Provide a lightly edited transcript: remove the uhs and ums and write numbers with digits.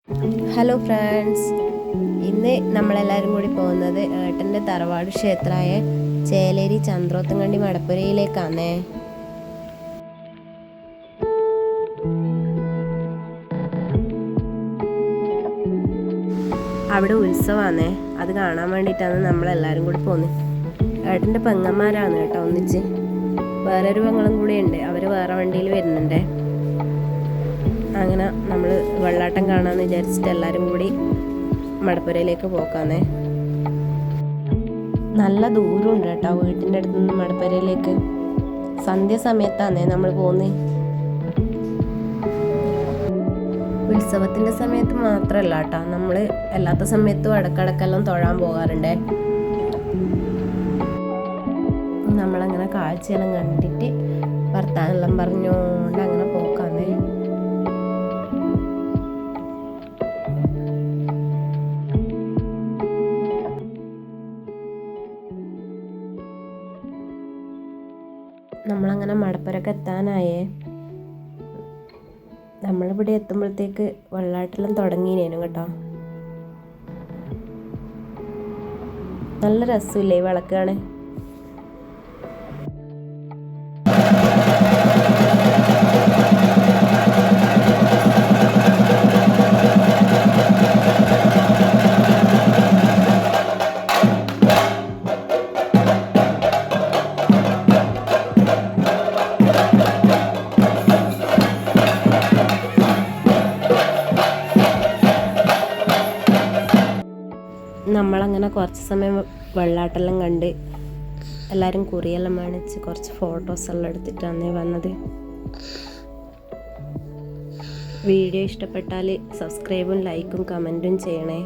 Hello friends, ഇന്ന് നമ്മളെല്ലാവരും കൂടി പോകുന്നത് ഏട്ടൻ്റെ തറവാട് ക്ഷേത്രമായ ചേലേരി ചന്ദ്രോത്തങ്കണ്ടി മടപ്പുരയിലേക്കാണേ. അവിടെ ഉത്സവമാണേ, അത് കാണാൻ വേണ്ടിയിട്ടാണ് നമ്മളെല്ലാവരും കൂടി പോകുന്നത്. ഏട്ടൻ്റെ പെങ്ങന്മാരാണ് കേട്ടോ ഒന്നിച്ച്, വേറൊരു പെങ്ങളും കൂടി ഉണ്ട്, അവർ വേറെ വണ്ടിയിൽ വരുന്നുണ്ട്. അങ്ങനെ നമ്മൾ വെള്ളാട്ടം കാണാമെന്ന് വിചാരിച്ചിട്ട് എല്ലാവരും കൂടി മടപ്പുരയിലേക്ക് പോക്കാന്നേ. നല്ല ദൂരമുണ്ട് കേട്ടോ വീട്ടിൻ്റെ അടുത്ത് നിന്ന് മടപ്പുരയിലേക്ക്. സന്ധ്യ സമയത്താണേ നമ്മൾ പോകുന്നത്. ഉത്സവത്തിൻ്റെ സമയത്ത് മാത്രമല്ല കേട്ടോ, നമ്മൾ അല്ലാത്ത സമയത്തും ഇടക്കിടക്കെല്ലാം തൊഴാൻ പോകാറുണ്ടേ. നമ്മളങ്ങനെ കാഴ്ചയെല്ലാം കണ്ടിട്ട് വർത്താനെല്ലാം പറഞ്ഞുകൊണ്ട് അങ്ങനെ പോക്കാന്നേ. നമ്മളങ്ങനെ മടപ്പുരക്ക് എത്താനായേ. നമ്മളിവിടെ എത്തുമ്പോഴത്തേക്ക് വെള്ളാട്ടെല്ലാം തുടങ്ങിനേനും കേട്ടോ. നല്ല രസമില്ലേ വിളക്ക് കാണാൻ. നമ്മളങ്ങനെ കുറച്ച് സമയം വെള്ളാട്ടെല്ലാം കണ്ട് എല്ലാവരും കുറിയെല്ലാം മേടിച്ച് കുറച്ച് ഫോട്ടോസെല്ലാം എടുത്തിട്ടാണ് വന്നത്. വീഡിയോ ഇഷ്ടപ്പെട്ടാൽ സബ്സ്ക്രൈബും ലൈക്കും കമൻറ്റും ചെയ്യണേ.